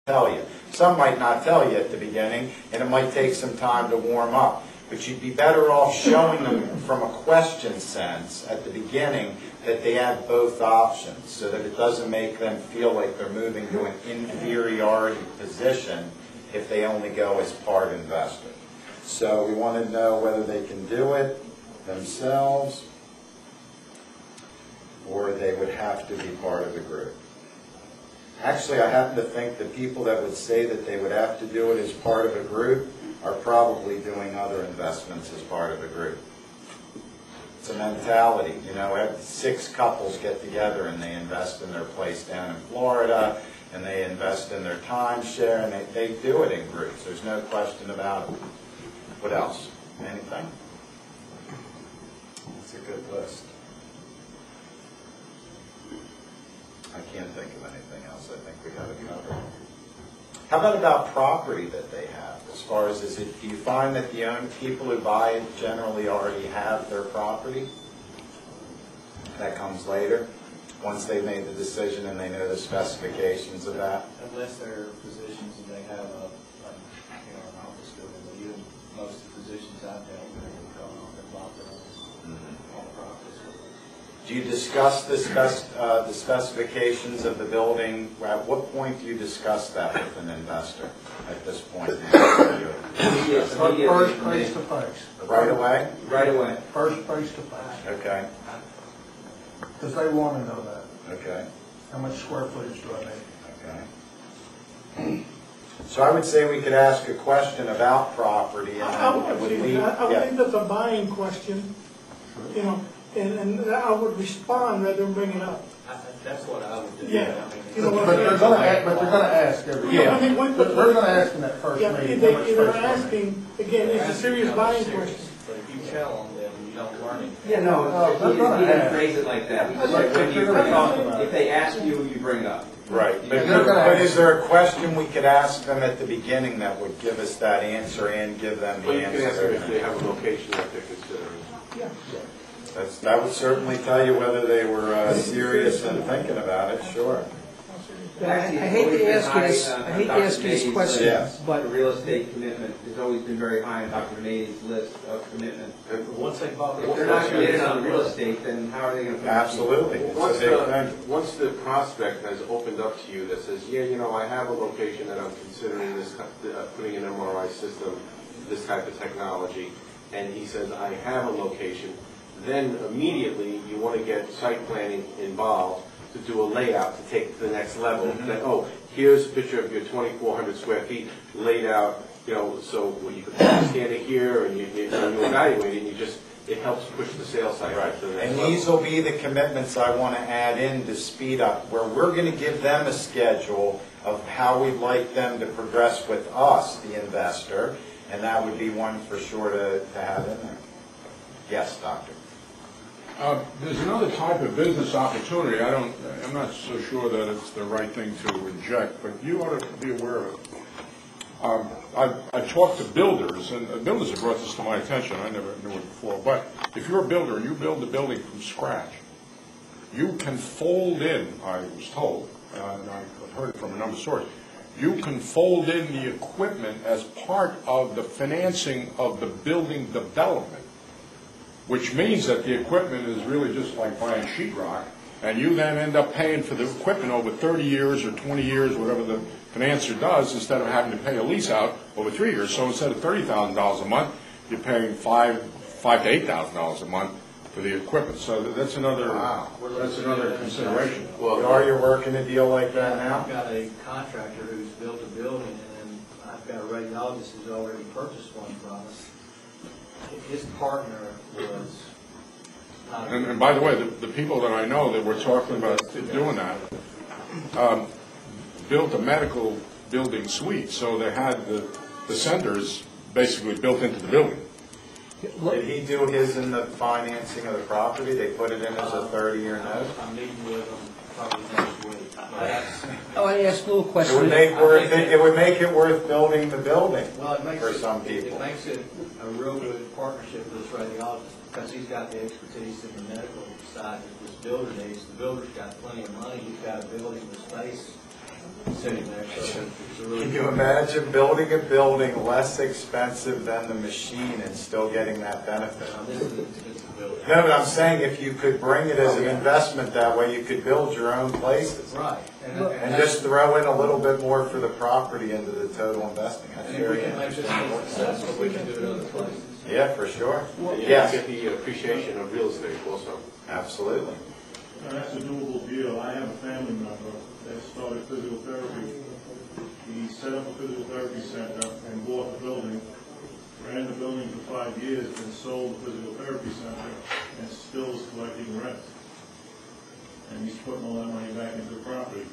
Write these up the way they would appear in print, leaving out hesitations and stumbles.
tell you. Some might not tell you at the beginning, and it might take some time to warm up. But you'd be better off showing them from a question sense at the beginning that they have both options, so that it doesn't make them feel like they're moving to an inferiority position if they only go as part investor. So we want to know whether they can do it themselves or they would have to be part of the group. Actually, I happen to think the people that would say that they would have to do it as part of a group are probably doing other investments as part of a group. It's a mentality. You know, 6 couples get together and they invest in their place down in Florida, and they invest in their timeshare, and they do it in groups. There's no question about it. What else? Anything? That's a good list. I can't think of anything else. I think we got it covered. How about property that they have? As far as, do you find that the people who buy it generally already have their property? That comes later, once they've made the decision and they know the specifications of that? Unless they're positions and they have an office building. Most of the positions I've dealt with have bought their own properties. Do you discuss the specifications of the building? At what point do you discuss that with an investor at this point? First face to face. Right away? Right away. First face to face. Okay. Because they want to know that. Okay. How much square footage do I need? Okay. So I would say we could ask a question about property, and I would think that's a buying question, you know, and I would respond rather than bring it up. That's what I would do. Yeah. But they're going to ask every year. Yeah. They're going to ask in that first meeting. They're asking, again, it's a serious buying question. But if you tell them, you don't learn it. Yeah, no, you didn't phrase it like that. If they ask you, you bring it up. Right, but is there a question we could ask them at the beginning that would give us that answer and give them the Well, you answer? can ask them if they have a location that they're considering. Yeah. That would certainly tell you whether they were serious and thinking about it, sure. I hate to ask you this question, Yes. But the real estate commitment has always been very high on Dr. May's list of commitment. Once they bought If they're not committed on real estate, then how are they going to? Absolutely. It's a big thing. Once the prospect has opened up to you that says, yeah, you know, I have a location that I'm considering this, putting an MRI system, this type of technology, and he says, I have a location, then immediately you want to get site planning involved to do a layout to take it to the next level. That, oh, here's a picture of your 2,400 square feet laid out, you know, so you can stand it here and you evaluate it, and it helps push the sales cycle to the next And level. these will be the commitments I want to add in to speed up, where we're going to give them a schedule of how we'd like them to progress with us, the investor, and that would be one for sure to have in there. Yes, Doctor. There's another type of business opportunity. I'm not so sure that it's the right thing to inject, but you ought to be aware of it. I talked to builders, and builders have brought this to my attention. I never knew it before. But if you're a builder and you build a building from scratch, you can fold in, I was told, and I heard it from a number of sources, you can fold in the equipment as part of the financing of the building development, which means that the equipment is really just like buying sheetrock, and you then end up paying for the equipment over 30 years or 20 years, whatever the financer does, instead of having to pay a lease out over 3 years. So instead of $30,000 a month, you're paying $5,000 to $8,000 a month for the equipment. So that's another consideration. Well, are you working a deal like that now? I've got a contractor who's built a building, and then I've got a radiologist who's already purchased one from us. His partner was... And by the way, the people that I know that were talking about doing that built a medical building suite, so they had the centers basically built into the building. Did he do his in the financing of the property? They put it in as a 30-year note? I'm meeting with him probably next week. I want to ask a little question. It would make it worth building the building for some people. It makes it a real good partnership with this radiologist, because he's got the expertise in the medical side that this builder needs. The builder's got plenty of money. He's got a building with space sitting there. So Can you imagine building a building less expensive than the machine and still getting that benefit? No, but I'm saying if you could bring it as an investment that way, you could build your own places. Right. And just throw in a little bit more for the property into the total investing. That's And if we very can make this interesting. more successful, we can do it other places. Yeah, for sure. You Yes, get the appreciation of real estate also. absolutely. That's a doable deal. I have a family member that started physical therapy. He set up a physical therapy center and bought the building, ran the building for 5 years, and sold the physical therapy center, and still is collecting rent. And he's putting all that money back into the property.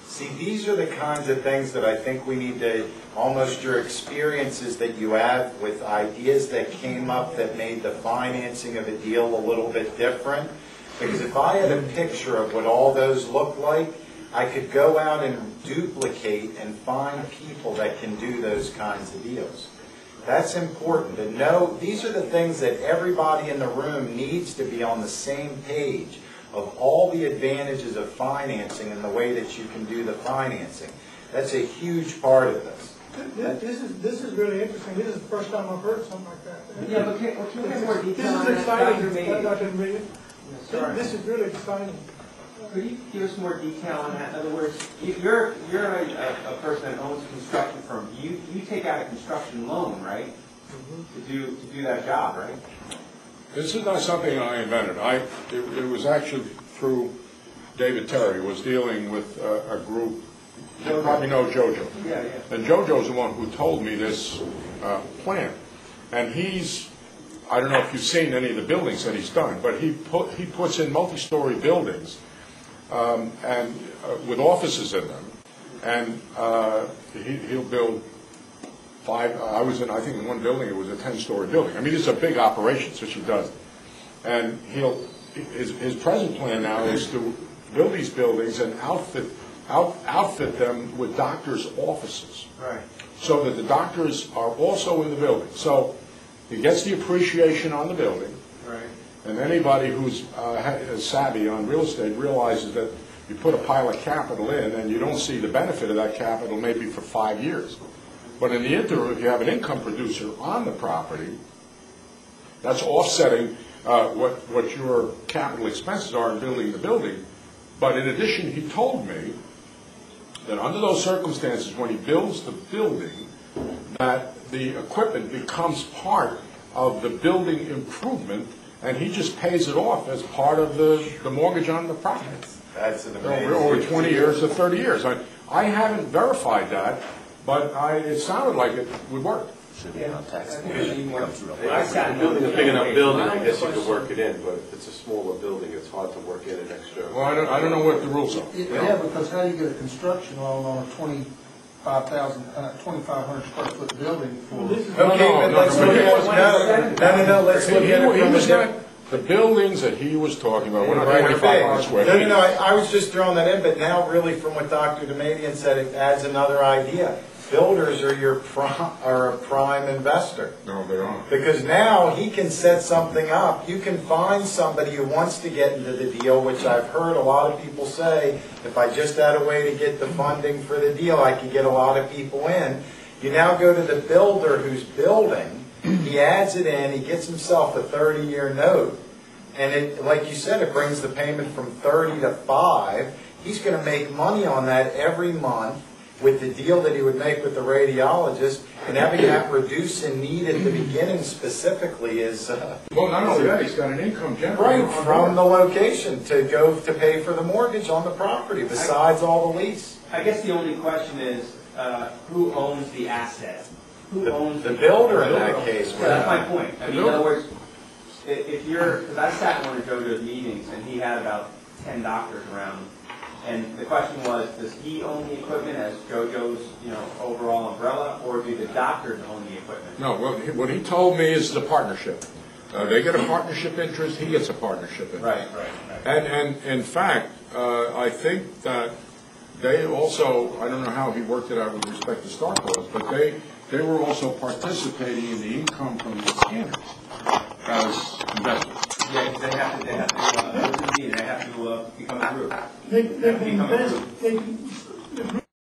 See, these are the kinds of things that I think we need to, almost your experiences that you have with ideas that came up that made the financing of a deal a little bit different. Because if I had a picture of what all those look like, I could go out and duplicate and find people that can do those kinds of deals. That's important to know. These are the things that everybody in the room needs to be on the same page of all the advantages of financing and the way that you can do the financing. That's a huge part of this. This is really interesting. This is the first time I've heard something like that. Yeah, but can we have more detail This on is that, exciting, Dr. Mead? Dr. Mead. Sorry. This is really exciting. Could you give us more detail on that? In other words, you're a person that owns a construction firm. You take out a construction loan, right? To do that job, right? This is not something I invented. It was actually through David Terry, who was dealing with a group. You probably know JoJo. Yeah, yeah. And JoJo's the one who told me this plan. And I don't know if you've seen any of the buildings that he's done, but he puts in multi-story buildings and with offices in them. And he'll build 5, I think in one building it was a 10-story building. I mean, it's a big operation, so she does. And his present plan now is to build these buildings and outfit them with doctors' offices. Right. So that the doctors are also in the building. So he gets the appreciation on the building. Right. And anybody who's savvy on real estate realizes that you put a pile of capital in and you don't see the benefit of that capital maybe for 5 years. But in the interim, if you have an income producer on the property, that's offsetting what your capital expenses are in building the building. But in addition, he told me that under those circumstances, when he builds the building, that the equipment becomes part of the building improvement, and he just pays it off as part of the mortgage on the property. That's an amazing. Over 20 years or 30 years. I haven't verified that, but it sounded like it would work. Building a big enough building, I guess you could work it in, but if it's a smaller building, it's hard to work in an extra. Well, I don't know what the rules are. Yeah, because how do you get a construction loan on a 2,500 square foot building for? Okay, but let's look at no, let's look at it from a different. The buildings that he was talking about were not Right, 2,500 square feet. No, I was just throwing that in, but now really from what Dr. Damadian said, it adds another idea. Builders are a prime investor. No, they aren't. Because now he can set something up. You can find somebody who wants to get into the deal, which I've heard a lot of people say, if I just had a way to get the funding for the deal, I could get a lot of people in. You now go to the builder who's building, he adds it in, he gets himself a 30-year note. And it, like you said, it brings the payment from 30 to 5. He's going to make money on that every month with the deal that he would make with the radiologist, and having that reduce in need at the beginning specifically is... well, not only that, he's got an income generator. Right, from the location to pay for the mortgage on the property, besides all the lease. I guess the only question is, who owns the asset? Who owns the builder in that case? Yeah, that's my point. I mean, in other words, if you're... Because I sat in one of JoJo's meetings, and he had about 10 doctors around. And the question was, does he own the equipment as JoJo's, overall umbrella, or do the doctors own the equipment? No, well, what he told me is the partnership. They get a partnership interest, he gets a partnership interest. Right. And in fact, I think that they also, I don't know how he worked it out with respect to Star Clause, but they were also participating in the income from the scanners as investors. Yeah, they have to become a group. They can invest,